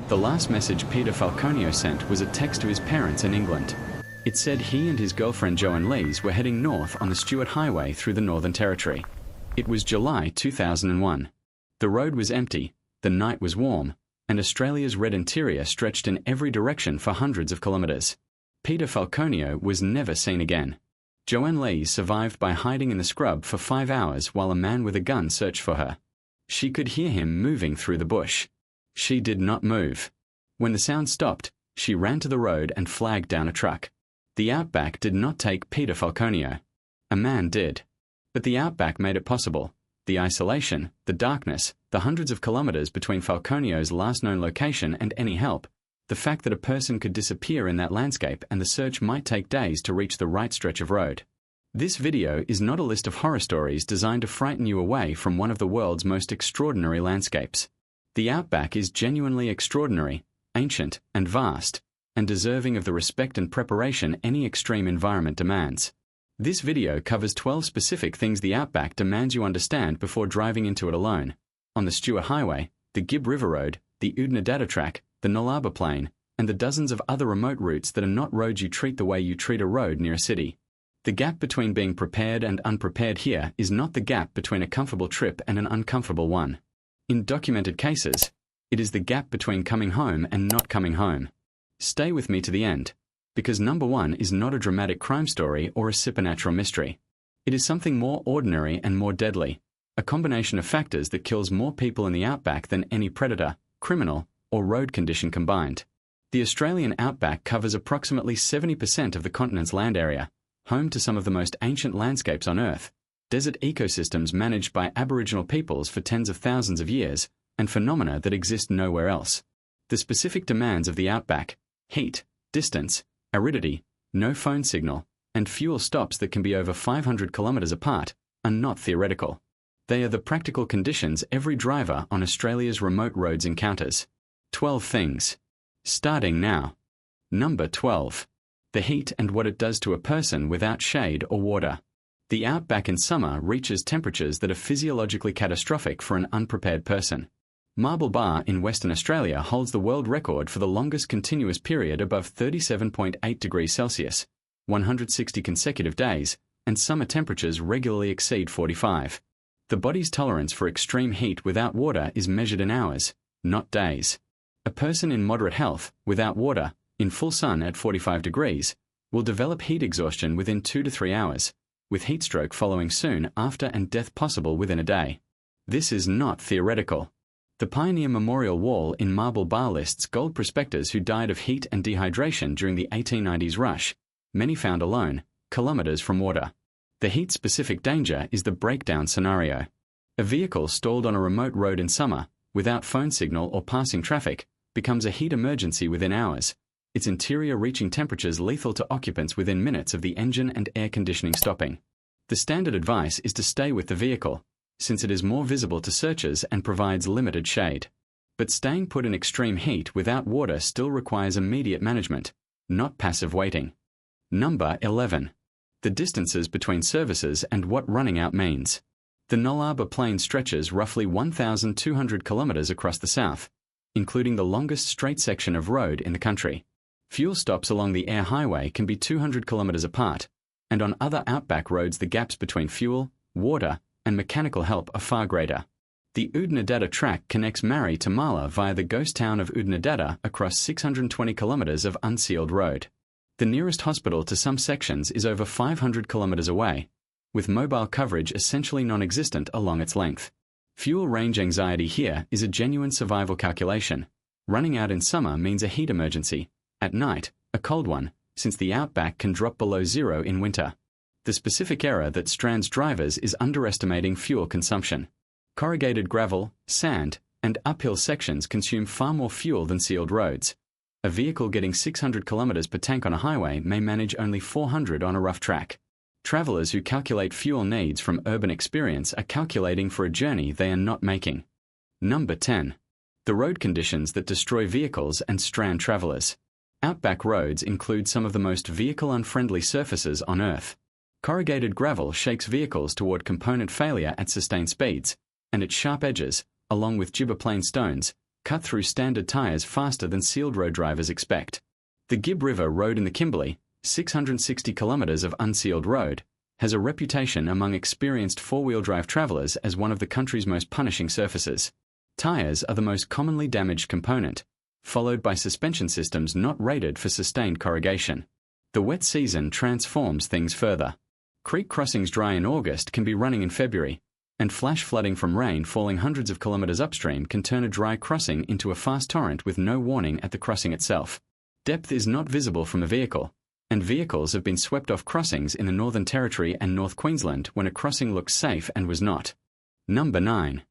The last message Peter Falconio sent was a text to his parents in England. It said he and his girlfriend Joanne Lees were heading north on the Stuart Highway through the Northern Territory. It was July 2001. The road was empty, the night was warm, and Australia's red interior stretched in every direction for hundreds of kilometres. Peter Falconio was never seen again. Joanne Lees survived by hiding in the scrub for 5 hours while a man with a gun searched for her. She could hear him moving through the bush. She did not move. When the sound stopped, she ran to the road and flagged down a truck. The Outback did not take Peter Falconio. A man did. But the Outback made it possible. The isolation, the darkness, the hundreds of kilometres between Falconio's last known location and any help, the fact that a person could disappear in that landscape and the search might take days to reach the right stretch of road. This video is not a list of horror stories designed to frighten you away from one of the world's most extraordinary landscapes. The Outback is genuinely extraordinary, ancient, and vast, and deserving of the respect and preparation any extreme environment demands. This video covers 12 specific things the Outback demands you understand before driving into it alone. On the Stuart Highway, the Gibb River Road, the Oodnadatta Track, the Nullarbor Plain, and the dozens of other remote routes that are not roads you treat the way you treat a road near a city. The gap between being prepared and unprepared here is not the gap between a comfortable trip and an uncomfortable one. In documented cases, it is the gap between coming home and not coming home. Stay with me to the end, because number 1 is not a dramatic crime story or a supernatural mystery. It is something more ordinary and more deadly, a combination of factors that kills more people in the Outback than any predator, criminal, or road condition combined. The Australian Outback covers approximately 70% of the continent's land area, home to some of the most ancient landscapes on Earth, desert ecosystems managed by Aboriginal peoples for tens of thousands of years, and phenomena that exist nowhere else. The specific demands of the Outback, heat, distance, aridity, no phone signal, and fuel stops that can be over 500 kilometres apart, are not theoretical. They are the practical conditions every driver on Australia's remote roads encounters. 12 things. Starting now. Number 12. The heat and what it does to a person without shade or water. The Outback in summer reaches temperatures that are physiologically catastrophic for an unprepared person. Marble Bar in Western Australia holds the world record for the longest continuous period above 37.8 degrees Celsius, 160 consecutive days, and summer temperatures regularly exceed 45. The body's tolerance for extreme heat without water is measured in hours, not days. A person in moderate health, without water, in full sun at 45 degrees, will develop heat exhaustion within 2 to 3 hours, with heat stroke following soon after and death possible within a day. This is not theoretical. The Pioneer Memorial Wall in Marble Bar lists gold prospectors who died of heat and dehydration during the 1890s rush, many found alone, kilometres from water. The heat-specific danger is the breakdown scenario. A vehicle stalled on a remote road in summer, without phone signal or passing traffic, becomes a heat emergency within hours, its interior reaching temperatures lethal to occupants within minutes of the engine and air conditioning stopping. The standard advice is to stay with the vehicle, since it is more visible to searchers and provides limited shade. But staying put in extreme heat without water still requires immediate management, not passive waiting. Number 11. The distances between services and what running out means. The Nullarbor Plain stretches roughly 1,200 kilometres across the south, including the longest straight section of road in the country. Fuel stops along the air highway can be 200 kilometres apart, and on other Outback roads the gaps between fuel, water, and mechanical help are far greater. The Oodnadatta Track connects Marri to Marla via the ghost town of Oodnadatta across 620 kilometres of unsealed road. The nearest hospital to some sections is over 500 kilometres away, with mobile coverage essentially non-existent along its length. Fuel range anxiety here is a genuine survival calculation. Running out in summer means a heat emergency. At night, a cold one, since the Outback can drop below zero in winter. The specific error that strands drivers is underestimating fuel consumption. Corrugated gravel, sand, and uphill sections consume far more fuel than sealed roads. A vehicle getting 600 kilometres per tank on a highway may manage only 400 on a rough track. Travellers who calculate fuel needs from urban experience are calculating for a journey they are not making. Number 10. The road conditions that destroy vehicles and strand travellers. Outback roads include some of the most vehicle-unfriendly surfaces on Earth. Corrugated gravel shakes vehicles toward component failure at sustained speeds, and its sharp edges, along with gibberplane stones, cut through standard tires faster than sealed road drivers expect. The Gibb River Road in the Kimberley, 660 kilometres of unsealed road, has a reputation among experienced four-wheel drive travellers as one of the country's most punishing surfaces. Tyres are the most commonly damaged component, followed by suspension systems not rated for sustained corrugation. The wet season transforms things further. Creek crossings dry in August can be running in February, and flash flooding from rain falling hundreds of kilometres upstream can turn a dry crossing into a fast torrent with no warning at the crossing itself. Depth is not visible from a vehicle, and vehicles have been swept off crossings in the Northern Territory and North Queensland when a crossing looked safe and was not. Number 9.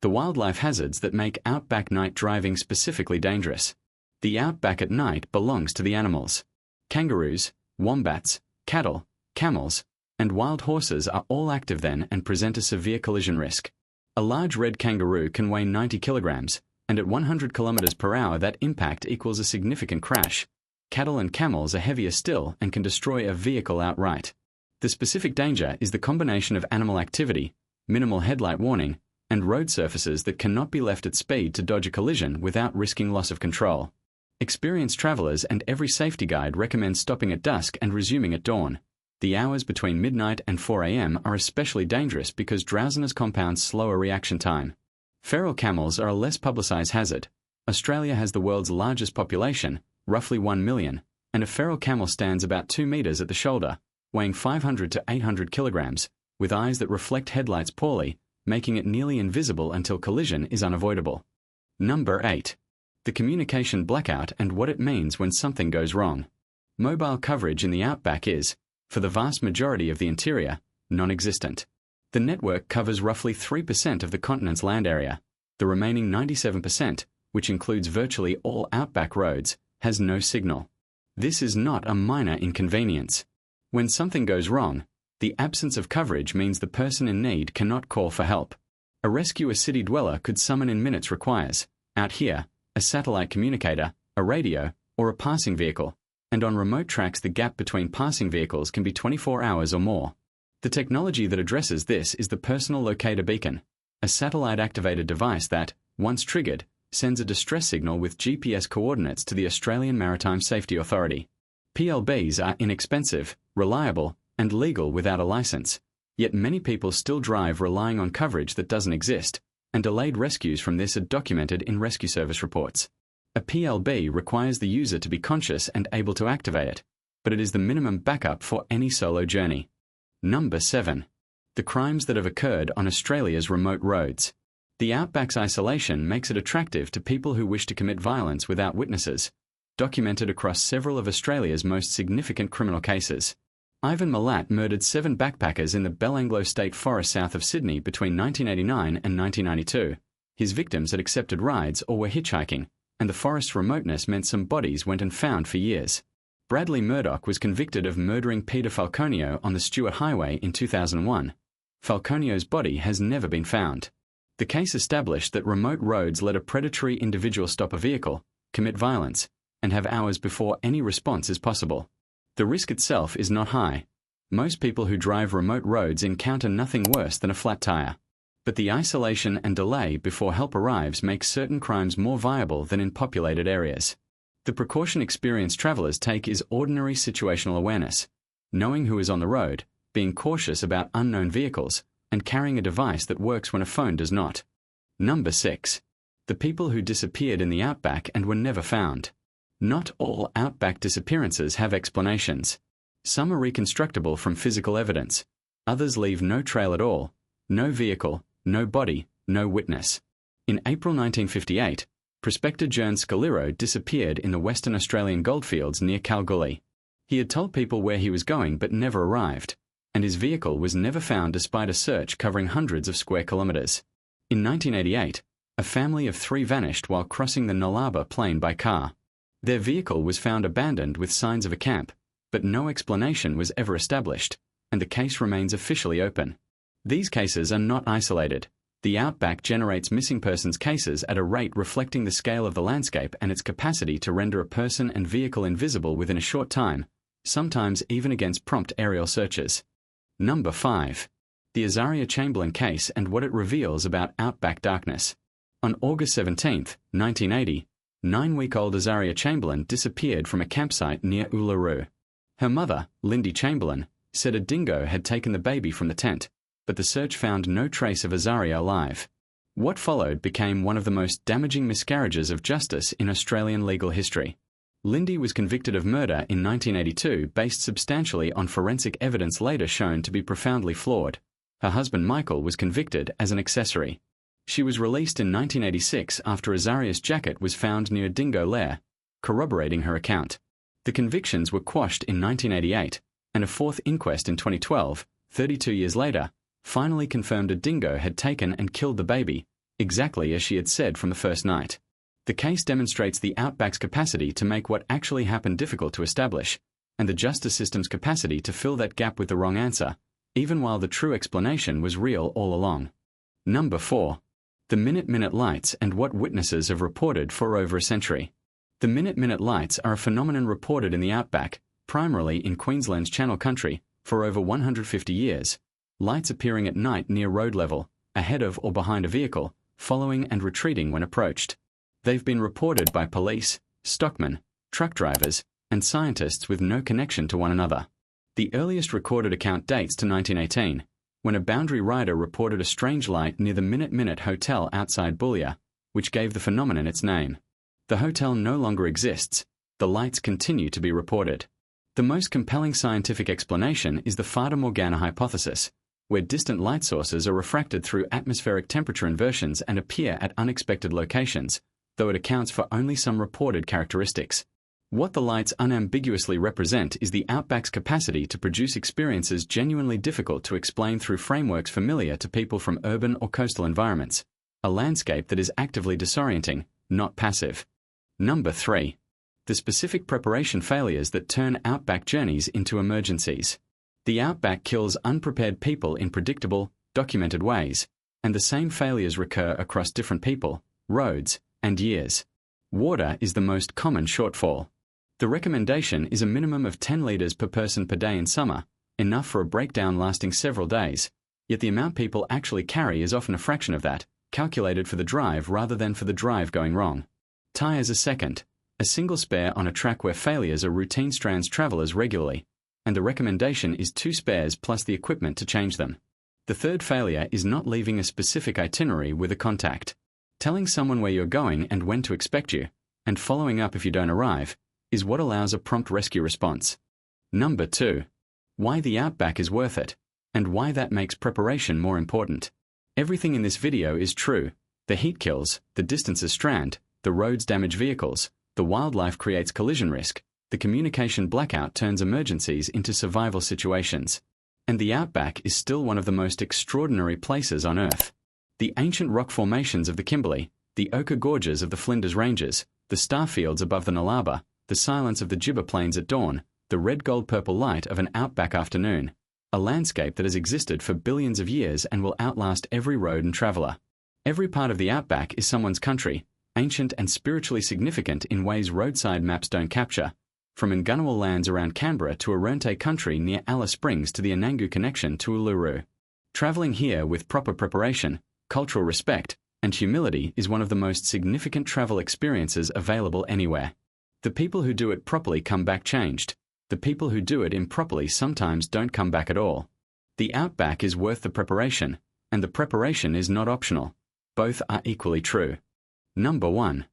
The wildlife hazards that make outback night driving specifically dangerous. The outback at night belongs to the animals. Kangaroos, wombats, cattle, camels, and wild horses are all active then and present a severe collision risk. A large red kangaroo can weigh 90 kilograms, and at 100 kilometers per hour that impact equals a significant crash. Cattle and camels are heavier still and can destroy a vehicle outright. The specific danger is the combination of animal activity, minimal headlight warning, and road surfaces that cannot be left at speed to dodge a collision without risking loss of control. Experienced travelers and every safety guide recommend stopping at dusk and resuming at dawn. The hours between midnight and 4 a.m. are especially dangerous because drowsiness compounds slower reaction time. Feral camels are a less publicized hazard. Australia has the world's largest population, roughly 1 million, and a feral camel stands about 2 meters at the shoulder, weighing 500 to 800 kilograms, with eyes that reflect headlights poorly, making it nearly invisible until collision is unavoidable. Number 8. The communication blackout and what it means when something goes wrong. Mobile coverage in the outback is, for the vast majority of the interior, non-existent. The network covers roughly 3% of the continent's land area. The remaining 97%, which includes virtually all outback roads, has no signal. This is not a minor inconvenience. When something goes wrong, the absence of coverage means the person in need cannot call for help. A rescue a city dweller could summon in minutes requires, out here, a satellite communicator, a radio, or a passing vehicle, and on remote tracks the gap between passing vehicles can be 24 hours or more. The technology that addresses this is the Personal Locator Beacon, a satellite-activated device that, once triggered, sends a distress signal with GPS coordinates to the Australian Maritime Safety Authority. PLBs are inexpensive, reliable, and legal without a license, yet many people still drive relying on coverage that doesn't exist, and delayed rescues from this are documented in rescue service reports. A PLB requires the user to be conscious and able to activate it, but it is the minimum backup for any solo journey. Number 7. The crimes that have occurred on Australia's remote roads. The outback's isolation makes it attractive to people who wish to commit violence without witnesses, documented across several of Australia's most significant criminal cases. Ivan Milat murdered 7 backpackers in the Belanglo State Forest south of Sydney between 1989 and 1992. His victims had accepted rides or were hitchhiking, and the forest's remoteness meant some bodies went unfound for years. Bradley Murdoch was convicted of murdering Peter Falconio on the Stuart Highway in 2001. Falconio's body has never been found. The case established that remote roads let a predatory individual stop a vehicle, commit violence, and have hours before any response is possible. The risk itself is not high. Most people who drive remote roads encounter nothing worse than a flat tire. But the isolation and delay before help arrives makes certain crimes more viable than in populated areas. The precaution experienced travelers take is ordinary situational awareness, knowing who is on the road, being cautious about unknown vehicles, and carrying a device that works when a phone does not. Number 6. The people who disappeared in the outback and were never found. Not all outback disappearances have explanations. Some are reconstructible from physical evidence. Others leave no trail at all, no vehicle, no body, no witness. In April 1958, prospector Jern Scaliro disappeared in the Western Australian goldfields near Kalgoorlie. He had told people where he was going but never arrived, and his vehicle was never found despite a search covering hundreds of square kilometres. In 1988, a family of 3 vanished while crossing the Nullarbor Plain by car. Their vehicle was found abandoned with signs of a camp, but no explanation was ever established, and the case remains officially open. These cases are not isolated. The outback generates missing persons cases at a rate reflecting the scale of the landscape and its capacity to render a person and vehicle invisible within a short time, sometimes even against prompt aerial searches. Number 5. The Azaria Chamberlain case and what it reveals about outback darkness. On August 17, 1980, 9-week-old Azaria Chamberlain disappeared from a campsite near Uluru. Her mother, Lindy Chamberlain, said a dingo had taken the baby from the tent, but the search found no trace of Azaria alive. What followed became one of the most damaging miscarriages of justice in Australian legal history. Lindy was convicted of murder in 1982 based substantially on forensic evidence later shown to be profoundly flawed. Her husband Michael was convicted as an accessory. She was released in 1986 after Azaria's jacket was found near a dingo lair, corroborating her account. The convictions were quashed in 1988, and a fourth inquest in 2012, 32 years later, finally confirmed a dingo had taken and killed the baby, exactly as she had said from the first night. The case demonstrates the Outback's capacity to make what actually happened difficult to establish, and the justice system's capacity to fill that gap with the wrong answer, even while the true explanation was real all along. Number 4. The minute-minute lights and what witnesses have reported for over a century. The minute-minute lights are a phenomenon reported in the Outback, primarily in Queensland's Channel Country, for over 150 years. Lights appearing at night near road level, ahead of or behind a vehicle, following and retreating when approached. They've been reported by police, stockmen, truck drivers, and scientists with no connection to one another. The earliest recorded account dates to 1918, when a boundary rider reported a strange light near the Minute Hotel outside Boulia, which gave the phenomenon its name. The hotel no longer exists. The lights continue to be reported. The most compelling scientific explanation is the Fata Morgana hypothesis, where distant light sources are refracted through atmospheric temperature inversions and appear at unexpected locations, though it accounts for only some reported characteristics. What the lights unambiguously represent is the Outback's capacity to produce experiences genuinely difficult to explain through frameworks familiar to people from urban or coastal environments, a landscape that is actively disorienting, not passive. Number 3. The specific preparation failures that turn Outback journeys into emergencies. The Outback kills unprepared people in predictable, documented ways, and the same failures recur across different people, roads, and years. Water is the most common shortfall. The recommendation is a minimum of 10 litres per person per day in summer, enough for a breakdown lasting several days, yet the amount people actually carry is often a fraction of that, calculated for the drive rather than for the drive going wrong. Tyres are second, a single spare on a track where failures are routine strands travellers regularly, and the recommendation is 2 spares plus the equipment to change them. The third failure is not leaving a specific itinerary with a contact. Telling someone where you're going and when to expect you, and following up if you don't arrive, is what allows a prompt rescue response. Number 2. Why the Outback is worth it, and why that makes preparation more important. Everything in this video is true. The heat kills, the distances strand, the roads damage vehicles, the wildlife creates collision risk, the communication blackout turns emergencies into survival situations. And the Outback is still one of the most extraordinary places on Earth. The ancient rock formations of the Kimberley, the ochre gorges of the Flinders Ranges, the starfields above the Nalaba, the silence of the Gibber Plains at dawn, the red-gold-purple light of an Outback afternoon, a landscape that has existed for billions of years and will outlast every road and traveller. Every part of the Outback is someone's country, ancient and spiritually significant in ways roadside maps don't capture, from Ngunnawal lands around Canberra to Arrernte country near Alice Springs to the Anangu connection to Uluru. Travelling here with proper preparation, cultural respect, and humility is one of the most significant travel experiences available anywhere. The people who do it properly come back changed. The people who do it improperly sometimes don't come back at all. The Outback is worth the preparation, and the preparation is not optional. Both are equally true. Number 1.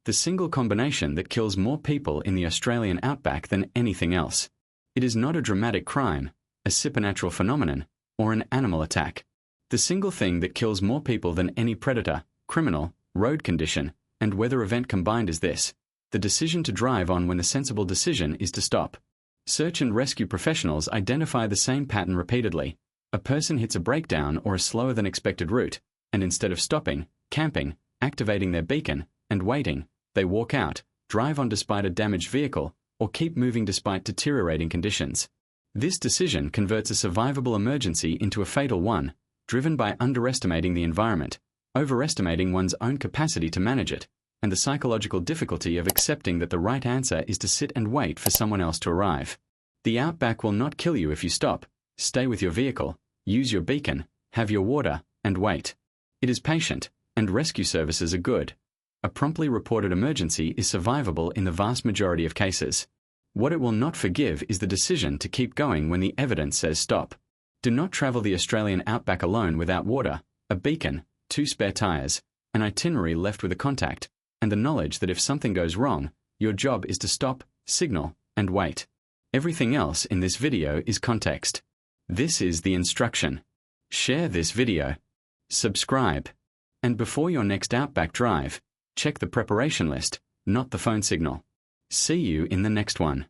The single combination that kills more people in the Australian Outback than anything else. It is not a dramatic crime, a supernatural phenomenon, or an animal attack. The single thing that kills more people than any predator, criminal, road condition, and weather event combined is this: the decision to drive on when the sensible decision is to stop. Search and rescue professionals identify the same pattern repeatedly. A person hits a breakdown or a slower than expected route, and instead of stopping, camping, activating their beacon, and waiting, they walk out, drive on despite a damaged vehicle, or keep moving despite deteriorating conditions. This decision converts a survivable emergency into a fatal one, driven by underestimating the environment, overestimating one's own capacity to manage it, and the psychological difficulty of accepting that the right answer is to sit and wait for someone else to arrive. The Outback will not kill you if you stop, stay with your vehicle, use your beacon, have your water, and wait. It is patient, and rescue services are good. A promptly reported emergency is survivable in the vast majority of cases. What it will not forgive is the decision to keep going when the evidence says stop. Do not travel the Australian outback alone without water, a beacon, 2 spare tyres, an itinerary left with a contact, and the knowledge that if something goes wrong, your job is to stop, signal, and wait. Everything else in this video is context. This is the instruction. Share this video. Subscribe. And before your next outback drive, check the preparation list, not the phone signal. See you in the next one.